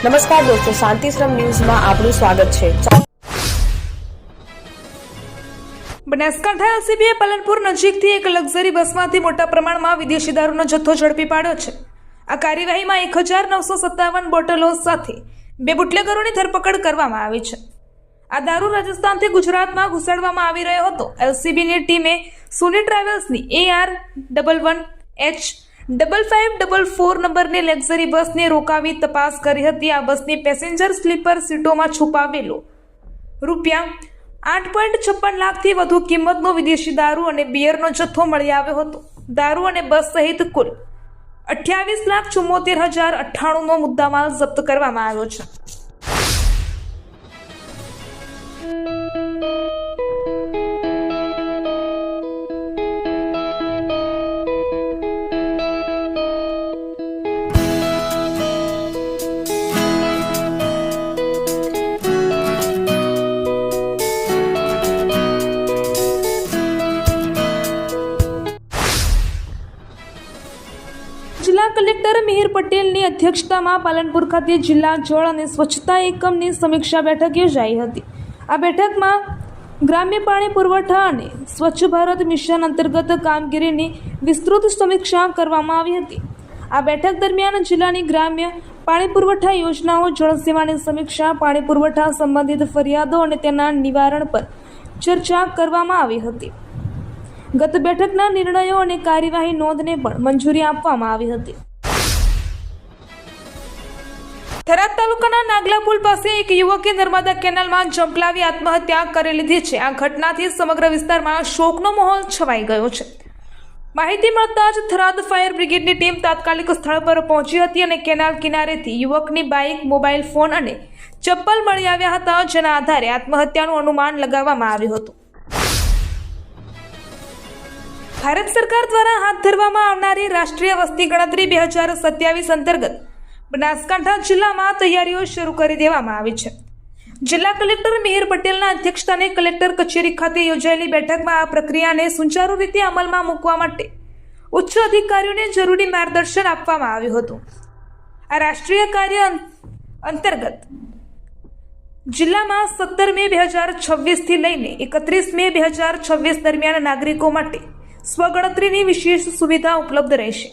નમસ્કાર દોસ્તો, શાંતિશ્રમ ન્યૂઝમાં આપનું સ્વાગત છે। બનાસકાંઠા એલસીબીએ પાલનપુર નજીકથી એક લક્ઝરી બસમાંથી મોટા પ્રમાણમાં વિદેશી દારૂનો જથ્થો ઝડપી પાડ્યો છે। આ કાર્યવાહીમાં 1957 બોટલો સાથે 2 બુટલેગરોની ધરપકડ કરવામાં આવી છે। આ દારૂ રાજસ્થાનથી ગુજરાતમાં ઘુસાડવામાં આવી રહ્યો હતો। એલસીબીની ટીમે સોની ટ્રાવેલ્સની AR11H5544 નંબરની લક્ઝરી બસને રોકાવી તપાસ કરી હતી। આ બસની પેસેન્જર સ્લીપર સીટોમાં છુપાવેલો ₹8.56 લાખથી વધુ કિંમતનો વિદેશી દારૂ અને બિયરનો જથ્થો મળી આવ્યો હતો। દારૂ અને બસ સહિત કુલ 28,74,098નો મુદ્દામાલ જપ્ત કરવામાં આવ્યો છે। જિલ્લા કલેક્ટર મિહિર પટેલની અધ્યક્ષતામાં પાલનપુર ખાતે જિલ્લા જળ અને સ્વચ્છતા એકમની સમીક્ષા બેઠક યોજાઈ હતી। આ બેઠકમાં ગ્રામ્ય પાણી પુરવઠા અને સ્વચ્છ ભારત મિશન અંતર્ગત કામગીરીની વિસ્તૃત સમીક્ષા કરવામાં આવી હતી। આ બેઠક દરમિયાન જિલ્લાની ગ્રામ્ય પાણી પુરવઠા યોજનાઓ, જળ સેવાની સમીક્ષા, પાણી પુરવઠા સંબંધિત ફરિયાદો અને તેના નિવારણ પર ચર્ચા કરવામાં આવી હતી। ગત બેઠકના નિર્ણયો અને કાર્યવાહી નોંધને પણ મંજૂરી આપવામાં આવી હતી। થરાદ તાલુકાના નાગલા પુલ પાસે એક યુવકે નર્મદા કેનાલમાં ઝંપલાવી આત્મહત્યા કરી લીધી છે। આ ઘટનાથી સમગ્ર વિસ્તારમાં શોકનો માહોલ છવાઈ ગયો છે। માહિતી મળતા જ થરાદ ફાયર બ્રિગેડની ટીમ તાત્કાલિક સ્થળ પર પહોંચી હતી અને કેનાલ કિનારેથી યુવકની બાઇક, મોબાઈલ ફોન અને ચપ્પલ મળી આવ્યા હતા, જેના આધારે આત્મહત્યાનું અનુમાન લગાવવામાં આવ્યું હતું। ભારત સરકાર દ્વારા હાથ ધરવામાં આવનારી રાષ્ટ્રીય વસ્તી ગણતરી 2027 અંતર્ગત બનાસકાંઠા જિલ્લામાં તૈયારીઓ શરૂ કરી દેવામાં આવી છે। જિલ્લા કલેક્ટર મિહિર પટેલના અધ્યક્ષસ્થાને કલેક્ટર કચેરી ખાતે યોજાયેલી બેઠકમાં આ પ્રક્રિયાને સુચારુ રીતે અમલમાં મૂકવા માટે ઉચ્ચ અધિકારીઓને જરૂરી માર્ગદર્શન આપવામાં આવ્યું હતું। આ રાષ્ટ્રીય કાર્ય અંતર્ગત જિલ્લામાં 17 મે 2026 થી લઈને 31 મે 2026 દરમિયાન નાગરિકો માટે સ્વગણતરીની વિશેષ સુવિધા ઉપલબ્ધ રહેશે।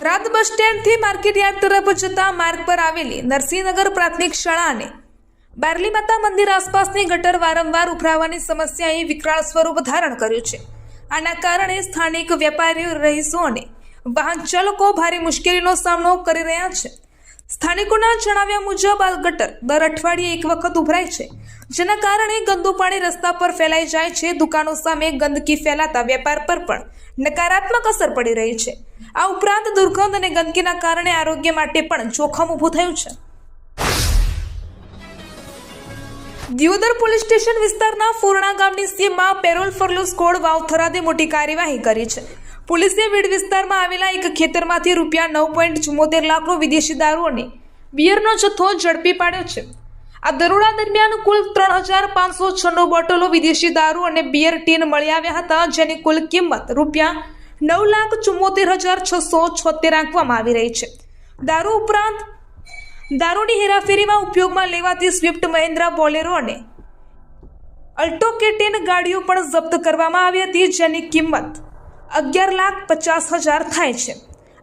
રાત બસ સ્ટેન્ડથી માર્કેટ યાર્ડ તરફ જતા માર્ગ પર આવેલી નરસિંહનગર પ્રાથમિક શાળા અને બારલી માતા મંદિર આસપાસની ગટર વારંવાર ઉભરાવાની સમસ્યાએ વિકરાળ સ્વરૂપ ધારણ કર્યું છે। આના કારણે સ્થાનિક વેપારીઓ, રહીશો અને વાહન ચાલકો ભારે મુશ્કેલીનો સામનો કરી રહ્યા છે। સ્થાનિકોના જણાવ્યા મુજબ આ ગટર દર અઠવાડિયે એક વખત ઉભરાય છે, જેના કારણે ગંદુ પાણી રસ્તા પર ફેલાઈ જાય છે। દુકાનો સામે ગંદકી ફેલાતા વેપાર પર પણ નકારાત્મક અસર પડી રહી છે। આ ઉપરાંત દુર્ગંધ અને ગંદકીના કારણે આરોગ્ય માટે પણ જોખમ ઊભું થયું છે। દિયોદર પોલીસ સ્ટેશન વિસ્તારના ફોરણા ગામની સીમમાં પેરોલ ફરલો સ્કોડ વાવ થરાદે મોટી કાર્યવાહી કરી છે। પોલીસે વીડ વિસ્તારમાં આવેલા એક ખેતરમાંથી ₹9.74 લાખનો વિદેશી દારૂ અને બિયરનો જથ્થો ઝડપી પાડ્યો છે। આ દરોડા દરમિયાન કુલ 3,596 બોટલો વિદેશી દારૂ અને બિયર ટીન મળી આવ્યા હતા, જેની કુલ કિંમત ₹9,74,676 આંકવામાં આવી રહી છે। દારૂ ઉપરાંત દારૂની હેરાફેરીમાં ઉપયોગમાં લેવાતી સ્વિફ્ટ, મહિન્દ્રા બોલેરો અને અલ્ટો K10 ગાડીઓ પણ જપ્ત કરવામાં આવી હતી, જેની કિંમત 11,50,000 થાય છે।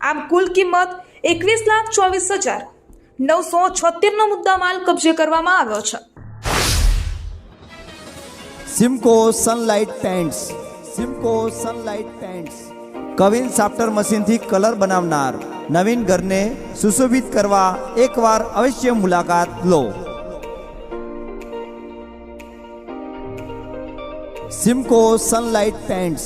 આમ કુલ કિંમત 21,24,976નો મુદ્દામાલ કબજે કરવામાં આવ્યો છે। Simco sunlight pants queen સાફ્ટર મશીનથી colour બનાવનાર નવીન ઘરને સુશોભિત કરવા એકવાર અવશ્ય મુલાકાત લો। Simco sunlight pants.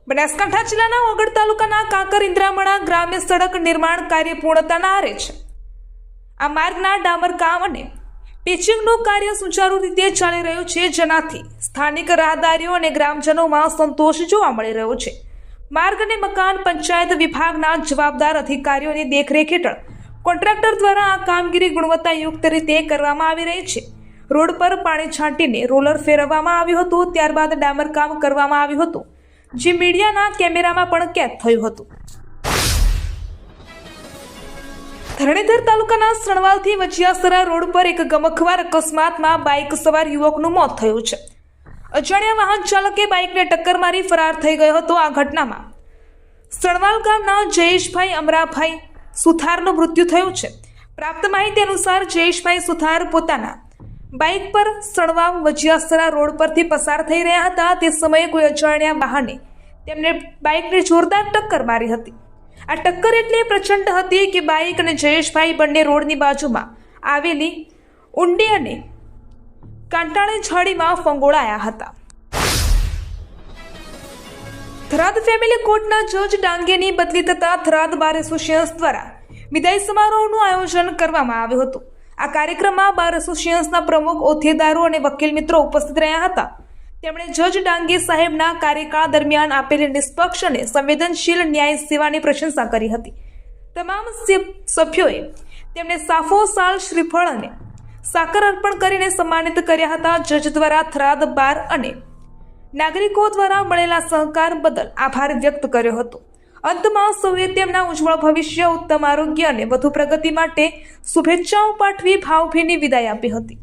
બનાસકાંઠા જિલ્લાના ઓગળ તાલુકાના કાંકર ઇન્દ્રામણા ગ્રામ્ય સડક નિર્માણ કાર્ય પૂર્ણતાના આરે છે। આ માર્ગના ડામરકામ અને પિચિંગનું કાર્ય સુચારુ રીતે ચાલી રહ્યું છે, જેનાથી સ્થાનિક રાહદારીઓ અને ગ્રામજનોમાં સંતોષ જોવા મળી રહ્યો છે। માર્ગ અને મકાન પંચાયત વિભાગના જવાબદાર અધિકારીઓની દેખરેખ હેઠળ કોન્ટ્રાક્ટર દ્વારા આ કામગીરી ગુણવત્તાયુક્ત રીતે કરવામાં આવી રહી છે। રોડ પર પાણી છાંટીને રોલર ફેરવવામાં આવ્યું હતું, ત્યારબાદ ડામર કામ કરવામાં આવ્યું હતું। જે મીડિયાના કેમેરામાં પણ કેદ થયું હતું. ધરણીધર તાલુકાના સણવાલથી વજિયાસરા રોડ પર એક ગમખ્વાર અકસ્માતમાં બાઇક સવાર યુવકનું મોત થયું છે. અજાણ્યા વાહન ચાલકે બાઇકને ટક્કર મારી ફરાર થઈ ગયો હતો. આ ઘટનામાં સણવાલ ગામના જયેશભાઈ અમરાભાઈ સુથારનું મૃત્યુ થયું છે. પ્રાપ્ત માહિતી અનુસાર જયેશભાઈ સુથાર પોતાના બાઇક પર સણવાલ વજિયાસરા રોડ પરથી પસાર થઈ રહ્યા હતા. તે સમયે કોઈ અજાણ્યા વાહને તેમને બાઇકને જોરદાર ટક્કર મારી હતી. આ ટક્કર એટલી પ્રચંડ હતી કે બાઇક અને જયેશભાઈ બંને રોડની બાજુમાં આવેલી ઊંડી અને કાંટાળી ઝાડીમાં ફંગોળાયા હતા. થરાદ ફેમિલી કોર્ટના જજ ડાંગેની બદલી થતા થરાદ બાર એસોસિએશન દ્વારા વિદાય સમારોહનું આયોજન કરવામાં આવ્યું હતું. આ કાર્યક્રમમાં બાર એસોસિએશનના પ્રમુખ, હોદ્દેદારો અને વકીલ મિત્રો ઉપસ્થિત રહ્યા હતા. તેમણે જજ ડાંગે સાહેબના કાર્યકાળ દરમિયાન આપેલી નિષ્પક્ષ અને સંવેદનશીલ ન્યાય સેવાની પ્રશંસા કરી હતી. તમામ સભ્યોએ તેમને સાફો, સાલ, શ્રીફળ અને સાકર અર્પણ કરીને સન્માનિત કર્યા હતા. જજ દ્વારા થરાદ બાર અને નાગરિકો દ્વારા મળેલા સહકાર બદલ આભાર વ્યક્ત કર્યો હતો. અંતમાં સૌએ તેમના ઉજ્જવળ ભવિષ્ય, ઉત્તમ આરોગ્ય અને વધુ પ્રગતિ માટે શુભેચ્છાઓ પાઠવી ભાવભીની વિદાય આપી હતી.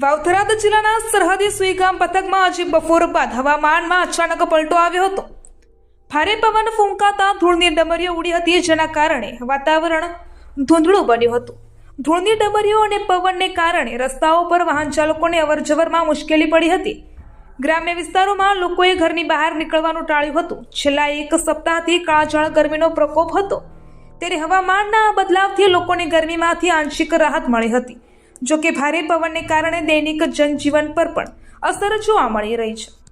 વાવ-થરાદ જિલ્લાના સરહદી સુઈગામ પંથકમાં આજે બપોર બાદ હવામાનમાં અચાનક પલટો આવ્યો હતો. ભારે પવન ફૂંકાતા ધૂળની ડમરીઓ ઉડી હતી, જેના કારણે વાતાવરણ ધૂંધળું બન્યું હતું. ધૂળની ડમરીઓ અને પવનને કારણે રસ્તાઓ પર વાહન ચાલકોને અવરજવરમાં મુશ્કેલી પડી હતી. ગ્રામ્ય વિસ્તારોમાં લોકોએ ઘરની બહાર નીકળવાનું ટાળ્યું હતું. છેલ્લા એક સપ્તાહથી કાળઝાળ ગરમીનો પ્રકોપ હતો, ત્યારે હવામાનના બદલાવથી લોકોને ગરમીમાંથી આંશિક રાહત મળી હતી. જો કે ભારે પવનને કારણે દૈનિક જનજીવન પર પણ અસર જોવા મળી રહી છે.